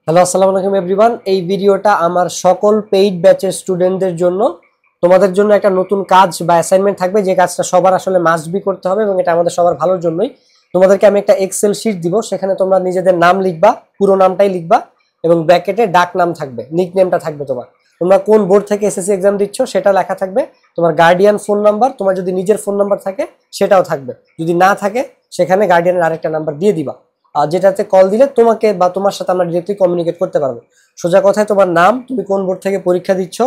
Hello, আসসালামু আলাইকুম everyone. এই ভিডিওটা আমার সকল পেইড ব্যাচের স্টুডেন্টদের জন্য। তোমাদের জন্য একটা নতুন কাজ বা অ্যাসাইনমেন্ট থাকবে, যে কাজটা সবার আসলে মাস্ট বি করতে হবে এবং এটা আমাদের সবার ভালোর জন্যই। তোমাদেরকে আমি একটা এক্সেল শিট দিব, সেখানে তোমরা নিজেদের নাম লিখবা, পুরো নামটাই লিখবা এবং ব্র্যাকেটে ডাক নাম থাকবে, নিক নেমটা থাকবে তোমার। তোমরা কোন বোর্ড থেকে এসএসসি এক্সাম দিচ্ছ সেটা লেখা থাকবে, তোমার গার্ডিয়ান ফোন নাম্বার, তোমার যদি নিজের ফোন নাম্বার থাকে সেটাও থাকবে, যদি না থাকে সেখানে গার্ডিয়ানের আরেকটা নাম্বার দিয়ে দিবা, যেটাতে কল দিলে তোমাকে বা তোমার সাথে আমরা ডিরেক্টলি কমিউনিকেট করতে পারবো। সোজা কথায় তোমার নাম, তুমি কোন বোর্ড থেকে পরীক্ষা দিচ্ছ,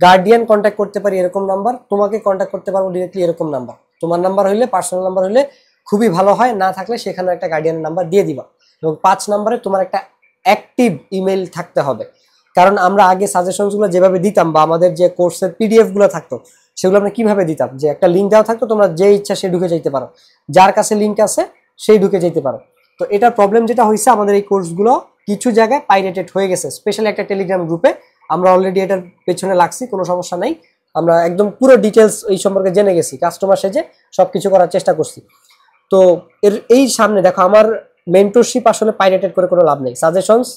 গার্ডিয়ান কন্ট্যাক্ট করতে পারি এরকম নাম্বার, তোমাকে কন্ট্যাক্ট করতে পারবো ডিরেক্টলি এরকম নাম্বার। তোমার নাম্বার হইলে, পার্সোনাল নাম্বার হইলে খুবই ভালো হয়, না থাকলে সেখানে একটা গার্ডিয়ানের নাম্বার দিয়ে দিবা। এবং 5 নম্বরে তোমার একটা অ্যাক্টিভ ইমেল থাকতে হবে, কারণ আমরা আগে সাজেশনসগুলো যেভাবে দিতাম বা আমাদের যে কোর্সের পিডিএফ গুলো থাকতো সেগুলো আমরা কিভাবে দিতাম, যে একটা লিঙ্ক দেওয়া থাকতো, তোমরা যে ইচ্ছা সে ঢুকে যাইতে পারো, যার কাছে লিঙ্ক আছে সেই ঢুকে যেতে পারো। তো এটার প্রবলেম যেটা হয়েছে, আমাদের এই কোর্সগুলো কিছু জায়গায় পাইরেটেড হয়ে গেছে, স্পেশালি একটা টেলিগ্রাম গ্রুপে। আমরা অলরেডি এটার পেছনে লাগছি, কোনো সমস্যা নাই, আমরা একদম পুরো ডিটেলস এই সম্পর্কে জেনে গেছি, কাস্টমার সেজে সবকিছু করার চেষ্টা করছি। তো এই সামনে দেখো, আমার মেন্টরশিপ আসলে পাইরেটেড করে কোনো লাভ নেই। সাজেশনস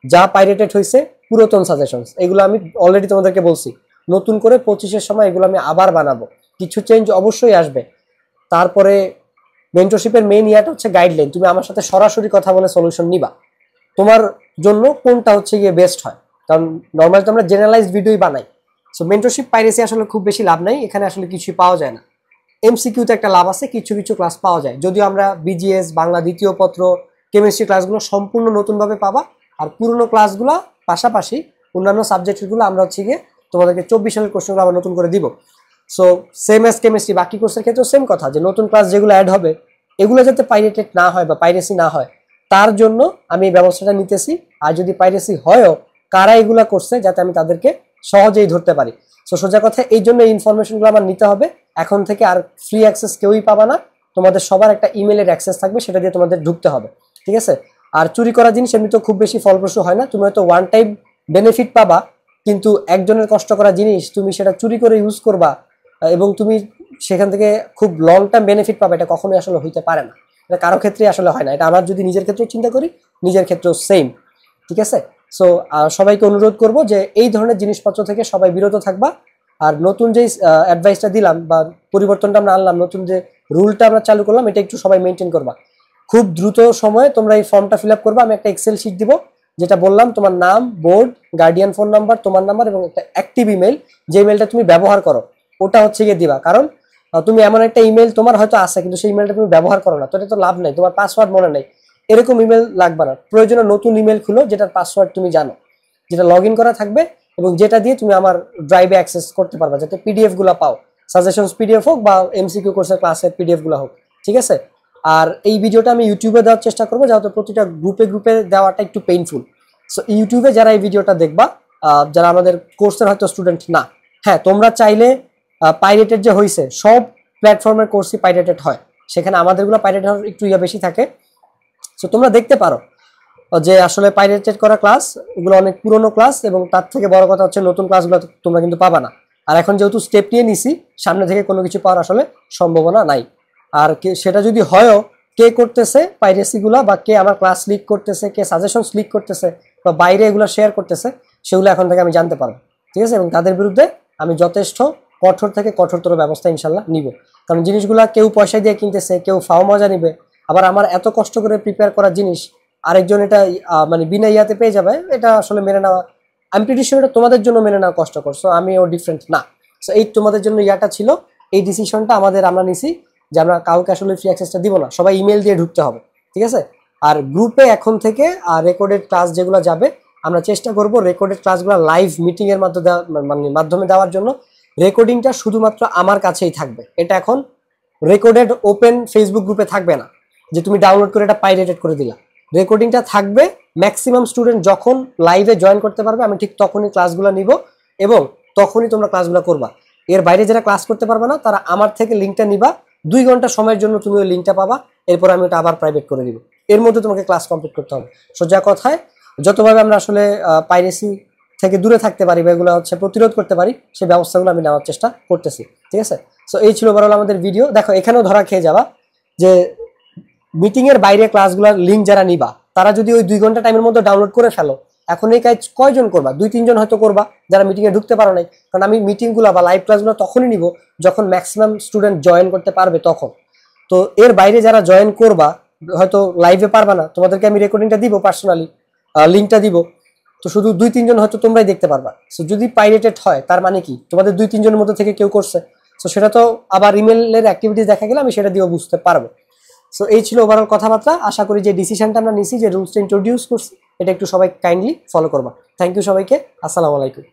যা পাইরেটেড হয়েছে, পুরাতন সাজেশনস, এগুলো আমি অলরেডি তোমাদেরকে বলছি, নতুন করে 25-এর সময় এগুলো আমি আবার বানাবো, কিছু চেঞ্জ অবশ্যই আসবে। তারপরে মেন্টরশিপের মেইন ইয়াটা হচ্ছে গাইডলাইন, তুমি আমার সাথে সরাসরি কথা বলে সলিউশন নিবা, তোমার জন্য কোনটা হচ্ছে গিয়ে বেস্ট হয়। কারণ নর্মালি তো আমরা জেনারেলাইজড ভিডিওই বানাই। সো মেন্টরশিপ পাইরেসি আসলে খুব বেশি লাভ নাই, এখানে আসলে কিছুই পাওয়া যায় না। এমসিকিউতে একটা লাভ আছে, কিছু কিছু ক্লাস পাওয়া যায়, যদিও আমরা বিজিএস, বাংলা দ্বিতীয় পত্র, কেমিস্ট্রি ক্লাসগুলো সম্পূর্ণ নতুনভাবে পাবা। আর পুরোনো ক্লাসগুলো পাশাপাশি অন্যান্য সাবজেক্টগুলো আমরা হচ্ছে গিয়ে তোমাদেরকে 24 সালের কোশ্চেনগুলো আবার নতুন করে দিব। সো সেম অ্যাজ কেমিস্ট্রি, বাকি কোর্সের ক্ষেত্রেও সেম কথা, যে নতুন ক্লাস যেগুলো অ্যাড হবে এগুলো যাতে পাইরেটেড না হয় বা পাইরেসি না হয়, তার জন্য আমি এই ব্যবস্থাটা নিতেছি। আর যদি পাইরেসি হয়ও, কারা এগুলা করছে যাতে আমি তাদেরকে সহজেই ধরতে পারি। সো সোজা কথা, এই জন্য এই ইনফরমেশনগুলো আমার নিতে হবে। এখন থেকে আর ফ্রি অ্যাক্সেস কেউই পাবা না, তোমাদের সবার একটা ইমেলের অ্যাক্সেস থাকবে, সেটা দিয়ে তোমাদের ঢুকতে হবে, ঠিক আছে? আর চুরি করা জিনিস এমনি তো খুব বেশি ফলপ্রসূ হয় না, তুমি হয়তো ওয়ান টাইম বেনিফিট পাবা, কিন্তু একজনের কষ্ট করা জিনিস তুমি সেটা চুরি করে ইউজ করবা এবং তুমি সেখান থেকে খুব লং টার্ম বেনিফিট পাবে, এটা কখনোই আসলে হইতে পারে না। এটা কারো ক্ষেত্রে আসলে হয় না, এটা আমার যদি নিজের ক্ষেত্রেও চিন্তা করি, নিজের ক্ষেত্রেও সেম, ঠিক আছে? সো সবাইকে অনুরোধ করব যে এই ধরনের জিনিসপত্র থেকে সবাই বিরত থাকবা। আর নতুন যে অ্যাডভাইসটা দিলাম বা পরিবর্তনটা আমরা আনলাম, নতুন যে রুলটা আমরা চালু করলাম, এটা একটু সবাই মেনটেন করবা। খুব দ্রুত সময়ে তোমরা এই ফর্মটা ফিল আপ করবা, আমি একটা এক্সেল শিট দিব, যেটা বললাম, তোমার নাম, বোর্ড, গার্ডিয়ান ফোন নাম্বার, তোমার নাম্বার এবং একটা অ্যাক্টিভ ইমেল, যে ইমেলটা তুমি ব্যবহার করো ওটা হচ্ছে গিয়ে দিবা। কারণ তুমি এমন একটা ইমেল তোমার হয়তো আছে কিন্তু সেই ইমেলটা তুমি ব্যবহার করো না, তো এটা তো লাভ নাই, তোমার পাসওয়ার্ড মনে নেই, এরকম ইমেল লাগবে না। প্রয়োজনে নতুন ইমেল খুলো যেটার পাসওয়ার্ড তুমি জানো, যেটা লগ ইন করা থাকবে এবং যেটা দিয়ে তুমি আমার ড্রাইভে অ্যাক্সেস করতে পারবা, যাতে পিডিএফ গুলো পাও, সাজেশনস পিডিএফ হোক বা এমসিকিউ কোর্সের ক্লাসের পিডিএফ গুলো হোক, ঠিক আছে? আর এই ভিডিওটা আমি ইউটিউবে দেওয়ার চেষ্টা করবো, যেহেতু প্রতিটা গ্রুপে গ্রুপে দেওয়াটা একটু পেইনফুল। সো ইউটিউবে যারা এই ভিডিওটা দেখবা, যারা আমাদের কোর্সের হয়তো স্টুডেন্ট না, হ্যাঁ তোমরা চাইলে, পাইরেটেড যে হয়েছে, সব প্ল্যাটফর্মের কোর্সই পাইরেটেড হয়, সেখানে আমাদেরগুলো পাইরেটেড হওয়ার একটু বেশি থাকে। সো তোমরা দেখতে পারো যে আসলে পাইরেটেড করা ক্লাস এগুলো অনেক পুরনো ক্লাস, এবং তার থেকে বড় কথা হচ্ছে নতুন ক্লাসগুলো তোমরা কিন্তু পাবা না। আর এখন যেহেতু স্টেপ নিয়ে নিছি, সামনে থেকে কোনো কিছু পাওয়ার আসলে সম্ভাবনা নাই। আর সেটা যদি হয়ও, কে করতেছে পাইরেসি গুলা, বা কে আমার ক্লাস লিক করতেছে, কে সাজেশন লিক করতেছে বা বাইরে এগুলো শেয়ার করতেছে, সেগুলো এখন থেকে আমি জানতে পারবো, ঠিক আছে? এবং তাদের বিরুদ্ধে আমি যথেষ্ট কঠোর থেকে কঠোরতর ব্যবস্থা ইনশাল্লাহ নিব। কারণ জিনিসগুলা কেউ পয়সা দিয়ে কিনতেছে, কেউ ফাও মজা নিবে, আবার আমার এত কষ্ট করে প্রিপেয়ার করা জিনিস আরেকজন এটা মানে বিনা ইয়াতে পেয়ে যাবে, এটা আসলে মেনে নেওয়া, আমি প্রিটি শিওর এটা তোমাদের জন্য মেনে নেওয়া কষ্টকর। সো আমিও ডিফারেন্ট না। সো এই তোমাদের জন্য ইয়াটা ছিল, এই ডিসিশনটা আমরা নিছি যে আমরা কাউকে আসলে ফ্রি অ্যাক্সেসটা দিব না, সবাই ইমেল দিয়ে ঢুকতে হবে, ঠিক আছে? আর গ্রুপে এখন থেকে রেকর্ডেড ক্লাস যেগুলো যাবে, আমরা চেষ্টা করব রেকর্ডেড ক্লাসগুলো লাইভ মিটিং এর মাধ্যমে দেওয়ার জন্য। রেকর্ডিংটা শুধুমাত্র আমার কাছেই থাকবে, এটা এখন রেকর্ডেড ওপেন ফেসবুক গ্রুপে থাকবে না, যে তুমি ডাউনলোড করে এটা পাইরেটেড করে দিলা। রেকর্ডিংটা থাকবে, ম্যাক্সিমাম স্টুডেন্ট যখন লাইভে জয়েন করতে পারবে আমি ঠিক তখনই ক্লাসগুলো নিব এবং তখনই তোমরা ক্লাসগুলো করবা। এর বাইরে যারা ক্লাস করতে পারবে না তারা আমার থেকে লিঙ্কটা নিবা, 2 ঘন্টা সময়ের জন্য তুমি ওই লিঙ্কটা পাবা, এরপর আমি ওটা আবার প্রাইভেট করে দিব, এর মধ্যে তোমাকে ক্লাস কমপ্লিট করতে হবে। সোজা কথায়, যতভাবে আমরা আসলে পাইরেসি থেকে দূরে থাকতে পারি বা এগুলো হচ্ছে প্রতিরোধ করতে পারি, সেই ব্যবস্থাগুলো আমি নেওয়ার চেষ্টা করতেছি, ঠিক আছে? সো এই ছিল ওভারঅল আমাদের ভিডিও। দেখো এখানেও ধরা খেয়ে যাবা যে মিটিং এর বাইরে ক্লাসগুলোর লিঙ্ক যারা নিবা, তারা যদি ওই 2 ঘন্টা টাইমের মধ্যে ডাউনলোড করে ফেলো, এখন এই কাজ কয়জন করবা? 2-3 জন হয়তো করবা যারা মিটিংয়ে ঢুকতে পারো নাই, কারণ আমি মিটিংগুলো বা লাইভ ক্লাসগুলো তখনই নিব যখন ম্যাক্সিমাম স্টুডেন্ট জয়েন করতে পারবে তখন। তো এর বাইরে যারা জয়েন করবা, হয়তো লাইভে পারবা না, তোমাদেরকে আমি রেকর্ডিংটা দিব, পার্সোনালি লিঙ্কটা দিব, তো শুধু 2-3 জন হয়তো তোমরাই দেখতে পারবা। সো যদি পাইরেটেড হয় তার মানে কি তোমাদের 2-3 জনের মধ্যে থেকে কেউ করছে, সো সেটা তো আবার ইমেলের অ্যাক্টিভিটিস দেখা গেলে আমি সেটা দিয়েও বুঝতে পারবো। সো এই ছিল ওভারঅল কথাবার্তা। আশা করি যে ডিসিশনটা আমরা নিছি, যে রুলসটা ইন্ট্রোডিউস করছি, এটা একটু সবাই কাইন্ডলি ফলো করবা। থ্যাংক ইউ সবাইকে, আসসালামু আলাইকুম।